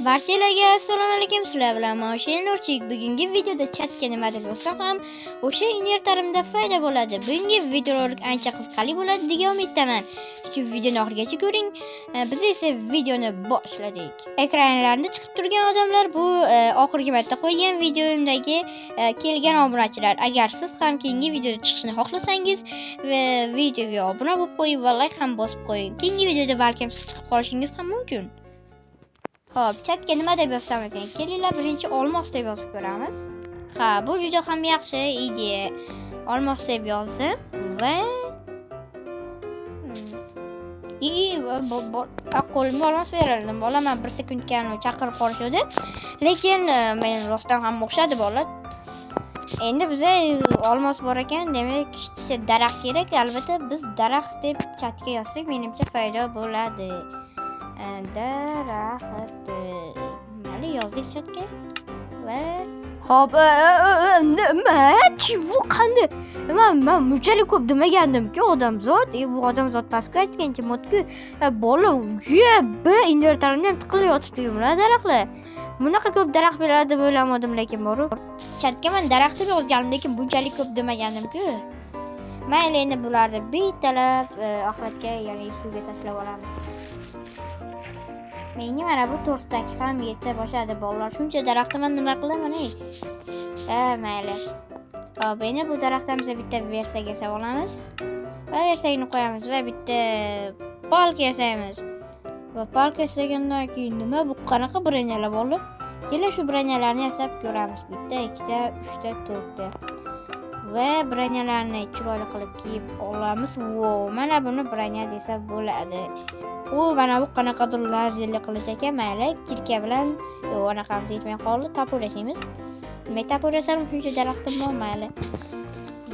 Barchalarga assalomu alaykum, sizlar bilan Moshin Nurchik. Bugungi videoda chatga nima deb yozsam ham o'sha invertarimda foyda bo'ladi. Bugungi videorolik ancha qiziqarli bo'ladi degan umiddaman. Shu videoni oxirigacha ko'ring. Biz esa videoni boshladik. Ekranlarida chiqib turgan odamlar bu oxirgi marta qo'ygan videomdagi kelgan obunachilar. Agar siz ham keyingi videoda chiqishni xohlasangiz videoga obuna bo'lib qo'yib va like ham bosib qo'ying. Keyingi videoda balkim siz chiqib qolishingiz ham mumkin. Xo'p, chatga nima deb yozsam ekan? Kelinglar birinchi olmos deb yozib ko'ramiz. Ha, bu juda ham yaxshi ideya. Olmos deb yozdim va qo'limga olmos berildim. Bola men 1 sekundga chaqirib qolishdi. Lekin men rostdan ham o'xshadi bola. Endi bizga olmos bor ekan, demak, daraxt kerak. Albatta biz daraxt deb chatga yozsak, menimcha foyda bo'ladi. Daraxt mana yozdik chatga va hop nima chivu qanday men bunchalik ko'p demagandim-ku odamzod bu odamzod pastga aytgancha modku bola invertarimni ham tiqilib yotibdi bular daraxtlar bunaqa ko'p daraxt beradi deb o'ylamadim lekin boru chatga men daraxt deb yozgandim lekin bunchalik ko'p demagandim-ku mayli endi bularni bittalab oxiratga ya'ni suvga tashlab olamiz. Menga mana bu to'rttaki ham yeta boshladi bolalar. Shuncha daraxtni men nima qilaman ey? Mayli. Hop, endi bu daraxtimizga bitta versak yasab olamiz. Va versakni qo'yamiz va bitta palka yasaymiz. Va palka yasagandan keyin nima bu qanaqa bronyalar bo'ldi? Keling shu bronyalarni yasab ko'ramiz. Bitta, ikkita, uchta, to'rtta. Va bronyalarni chiroyli qilib kiyib olamiz. Wow, mana buni bronya desa bo'ladi. Mana bu qanaqadir lazerli qilish ekan, mayli, kirka bilan anaqamiz yetmay qoldi, topor yasaymiz. Metapor yasarim, shuncha daraxtim bor, mayli.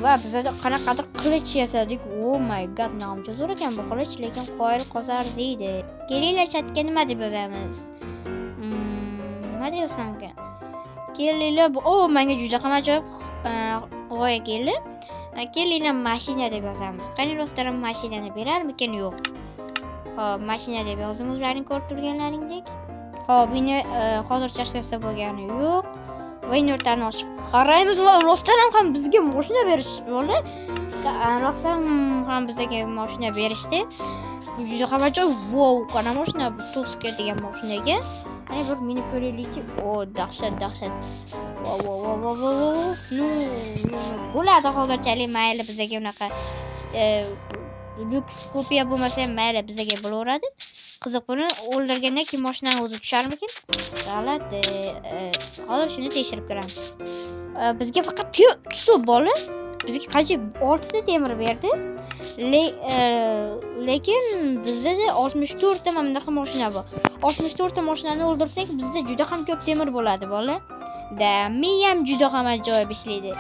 Va bizda qanaqadir qilich yasadik. Oh my god, namcha zo'r ekan bu qilich, lekin qoyil qolsa arziydi. Kelinglar chatga nima deb yozamiz? Nima deb yozsam ekan? Kelinglar, menga juda ham ajoyib g'oya keldi. Kelinglar mashina deb yozamiz. Qani rostdan mashinani berarmikan, yo'q? Hop, mashina deb yozdim o'zlaring ko'rib turganlaringdek. Hop, buni hozircha ishlasa bo'lgani yo'q. Va invertarni ochib qaraymiz va rostdan ham bizga mashina berishdi. Rostdan ham bizga mashina berishdi. Bu juda ham ajoyib. Wow, qana mashina bu Tuska degan mashina ekan. Mana bir minib ko'raylikchi. Dahshat. Wow. Bo'ladi hozirchalik mayli bizga unaqa lyuks kopiya bo'lmasa ham mayli bizga bo'laveradi. Qiziq buni o'ldirgandan keyin mashinani o'zi tusharmikin? G'alati. Hozir shuni tekshirib ko'ramiz. Bizga faqat tutup bola. Bizga qancha 6 ta temir berdi. Lekin bizda 64 ta mana bunaqa mashina bor. 64 ta mashinani o'ldirsak, bizda juda ham ko'p temir bo'ladi bola. Men ham juda ham ajoyib ishlaydi.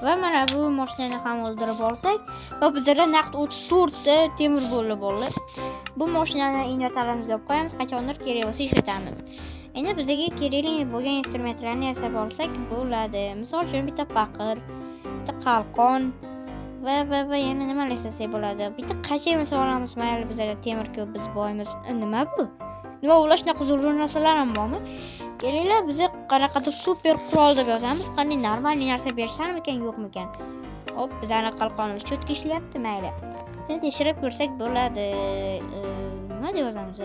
Va mana bu mashinani ham o'ldirib olsak, va bizda naqd 34 ta temir bo'ldi. Bu mashinani invertarimizga qo'yib qo'yamiz, qachondir kerak bo'lsa ishlatamiz. Endi bizga kerakli bo'lgan instrumentlarni yasab olsak bo'ladi. Misol uchun bitta paqir, bitta qalqon va yana nima yasasak bo'ladi. Bitta qachon yasab olamiz, mayli bizda temir ko'p, biz boymiz. Nima bu? Nima ular shunaqa zo'r narsalar ham bormi? Kelinglar biza qanaqadir super qurol deb yozamiz. Qanday normal narsa berisharmikan, yo'qmikan? Hop, bizning qalqonimiz cho'tka ishlayapti, mayli. Endi tekshirib ko'rsak bo'ladi. Nima deb yozamiz?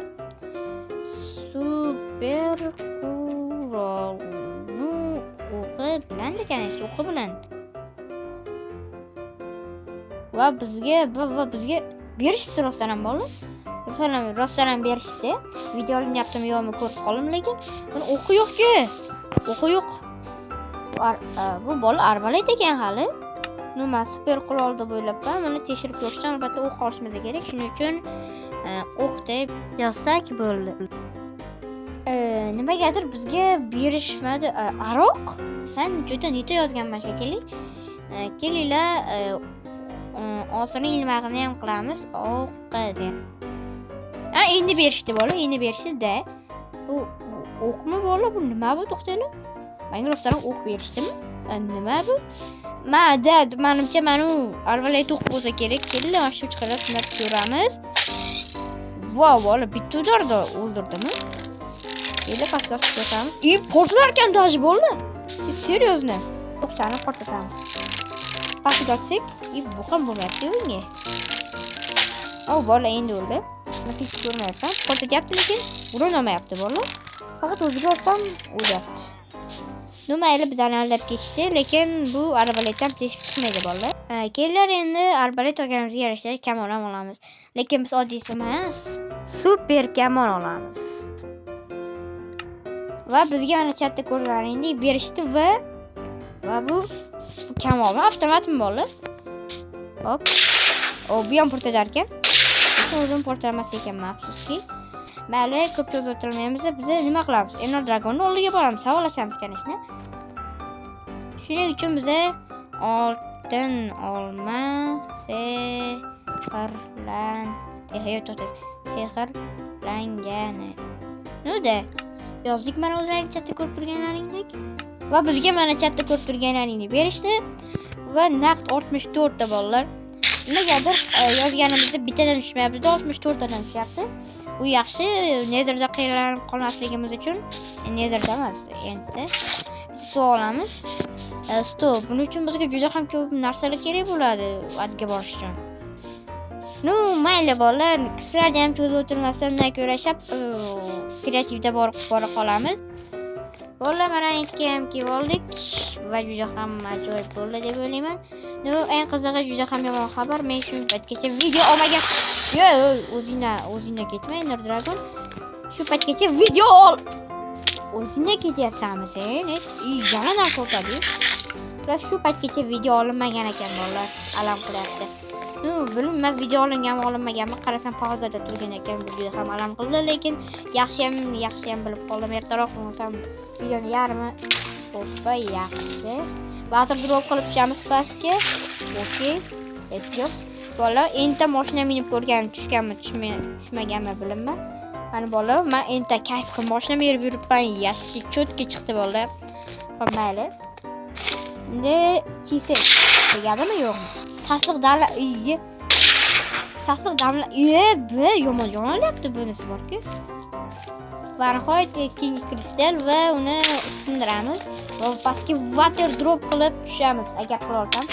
Super qurol. O'qi bilan ekan, o'qi bilan. Va bizga berishibdi rostdan ham bola. Rostdan berishdi. Video olinyaptimi yo'qmi ko'rib qoldim, lekin buni o'qi yo'q-ku. O'qi yo'q. Bu bola arbalet ekan hali. Nima super qurol deb o'ylabman. Buni tekshirib ko'rishdan albatta o'q olishimiz kerak. Shuning uchun o'q deb yozsak bo'ldi. Nimagadir bizga berishmadi. Aroq? Men juda neta yozganman shekilli. Kelinglar o'zining ilmag'ini ham qilamiz. O'qi deb. Endi berishdi bola, endi berishdi-da. Bu o'qmi bola? Bu nima bu? To'xtanglar. Menga rostdan o'q berishdimi? Nima bu? Menimcha mana arbalet o'q bo'lsa kerak. Kelinglar, shu chiqarib sinab ko'ramiz. Voy bola bitta udarda o'ldirdimi? Endi pastga chiqamiz. Portlar ekan даже bola. Серьезно. O'qchani portlatamiz. Pastga chiqsak, bu ham bo'lmayapti unga. Bola endi o'ldi. Hech ko'rmayapman. Portlatyapti lekin urinolmayapti bola. Faqat o'ziga olsam o'lyapti. Mayli bizani aldab ketishdi, lekin bu arbaletdan teshib chiqmaydi bolalar. Kelar endi arbalet olganimizga yarasha kamon ham olamiz. Lekin biz oddiysi emas, super kamon olamiz. Va bizga mana chatda ko'rganingizdek berishdi va bu kamon avtomatmi bolalar? Hop. Bu ham portlar ekan. Lekin o'zim portlamas ekanman, afsuski. Mayli, ko'p so'z o'tirmaymiz. Biz nima qilamiz? Ender Dragon'ni oldiga boramiz, savolashamiz kanishni. Shuning uchun biza oltin olma sehrlangani. Nuda yozdik mana o'zlaring chatda ko'rib turganlaringdek. Va bizga mana chatda ko'rib turganlaringni berishdi va naqd 64 ta bolalar. Nimagadir yozganimizda bittadan tushmayapti, 64 tadan tushyapti. Bu yaxshi, nezerda qiynalib qolmasligimiz uchun. Nezerda emas, endi olamiz. Stop. Buning uchun bizga juda ham ko'p narsalar kerak bo'ladi adga borish uchun. Mayli bolalar, sizlarga ham so'z o'tirmasdan undan ko'ra kreativda bora qolamiz. Bolalar, mana endi ham kelib oldik va juda ham ajoyib bo'ldi deb o'ylayman. Eng qizig'i juda ham yomon xabar. Men shu paytgacha video olmagan. O'zingdan ketma, Ender Dragon. Shu paytgacha video ol. O'zingdan ketyapsanmi sen? Yana narsa o'tadi. Ular shu paytgacha video olinmagan ekan bolalar. Alam qilyapti. Bilmayman video olinganmi, olinmaganmi. Qarasam pauzada turgan ekan. Bu juda ham alam qildi, lekin yaxshi ham bilib qoldim. Ertaroq bo'lsam videoni yarmi o'tba yaxshi. Battle drop qilib tushamiz pastga. Okay. Let's go. Bolalar, endi mashina minib ko'rgan, tushganmi, tushmaganmi bilmayman. Mana bolalar, men endi kayf qilib mashina minib yuribman. Yaxshi cho'tga chiqdi bolalar. Mayli. Endi chisi tegadimi yo'qmi? Sasliq damla yomon olyapti bunisi borki. Va nihoyat King Kristal va uni sindiramiz. Va pastga water drop qilib tushamiz agar qila olsam.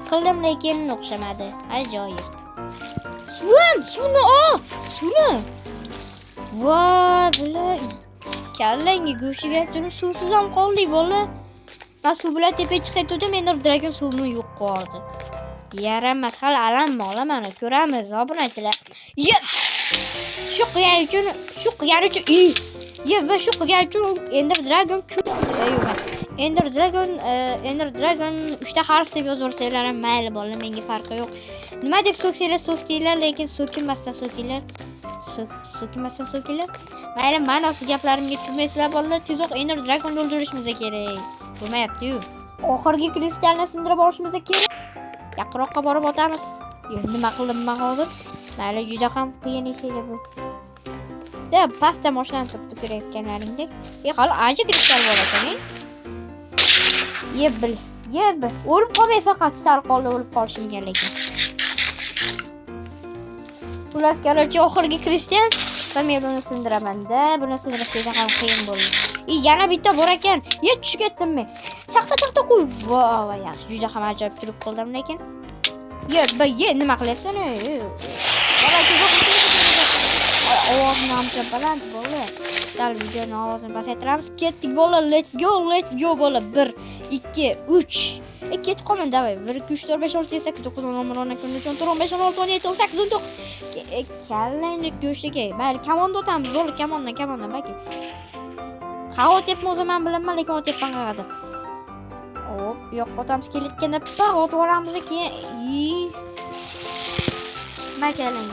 Qildim lekin o'xshamadi. Ajoyib. Suvni. Va bilan kallangi go'shiga turib suvsiz ham qoldik bola. Men suv bilan tepaga chiqayotdim, Ender Dragon suvni yo'q qildi. Yaramas, hali alammi olaman, ko'ramiz, obunachilar. Shu qilgan uchun Ender Dragon Ender Dragon 3 ta harf deb yozib yursanglar ham mayli bolalar, menga farqi yo'q. Nima deb so'kinglar, lekin so'kinmasdan so'kinglar. Mayli, men o'sha gaplarimga tushmaysizlar bolalar, tezroq Ender Dragon o'ldirishimiz kerak. Bo'lmayapti-yu. Oxirgi kristalni sindirib olishimiz kerak. Yaqinroqqa borib otamiz. Nima qildim men hozir? Mayli, juda ham qiyin ish edi bu. Pastda mashina turibdi ko'rayotganlaringdek. Hali ancha kristal bor ekan. Yeb bil. O'lib qolmay, faqat sal qoldi o'lib qolishimga lekin. Xullas, qarorchi oxirgi kristal va men buni sindiraman-da. Buni sindirish juda ham qiyin bo'ldi. Yana bitta bor ekan. Tushib ketdimmi? Saxta qo'y. Voy, yaxshi, juda ham ajoyib turib qoldim lekin. Nima qilyapsan? Ovozim ancha baland bo'ldi. Sal videoni ovozini pasaytiramiz. Ketdik bolalar, let's go bolalar. 1 2 3. Ketib qolmang, davay. 1 2 3 4 5 6 7 8 9 10 11 12 13 14 15 16 17 18 19. Kallangi go'shtiga. Mayli, kamonda o'tamiz. Bolalar, kamondan baki. Qavot deb o'zim bilaman, lekin o'tyapman qaqada. Hop, yo'q, otamiz kelayotganda otib olamiz keyin. Makalang.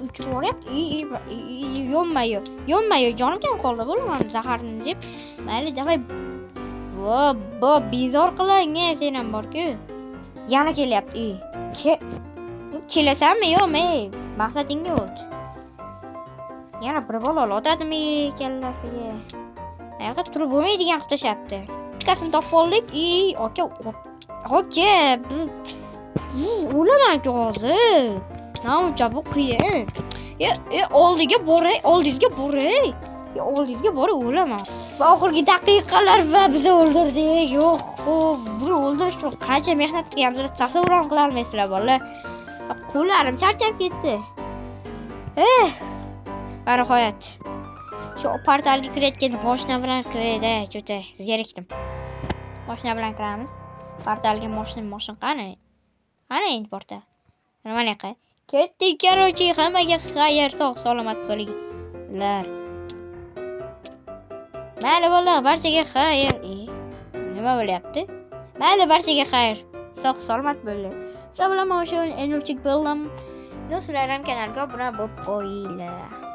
Uchib boryapti. Yonmayo, jonim kam qoldi bo'laman zaharni deb. Mayli, davay. Bizor qiling, sen ham bor-ku. Yana kelyapti. Kelasanmi yo'qmi? Maqsadingga o't. Yana bir bola otadimi kallasiga? Ayaqa turib bo'lmaydigan qilib tashlabdi. Ikkasini topib oldik. Aka. O'laman-ku hozir. Namuncha bu qiyin. Oldingizga boray. O'laman. Va oxirgi daqiqalar va biz o'ldirdik. Yo'q, buni o'ldirish uchun qancha mehnat qilganimizni tasavvur ham qila olmaysizlar bolalar. Qo'llarim charchab ketdi. Va nihoyat shu portalga kirayotgan mashina bilan kirayda, juda zerikdim. Mashina bilan kiramiz. Portalga mashina qani? Qani endi portal? Mana yoqqa. Ketdik, короче, hammaga xayr, sog' salomat bo'linglar. Mayli bolalar, barchaga xayr. Nima bo'lyapti? Mayli, barchaga xayr. Sog' salomat bo'linglar. Sizlar bilan o'sha Enurchik bo'ldum. Do'stlarim, kanalga obuna bo'lib qo'yinglar.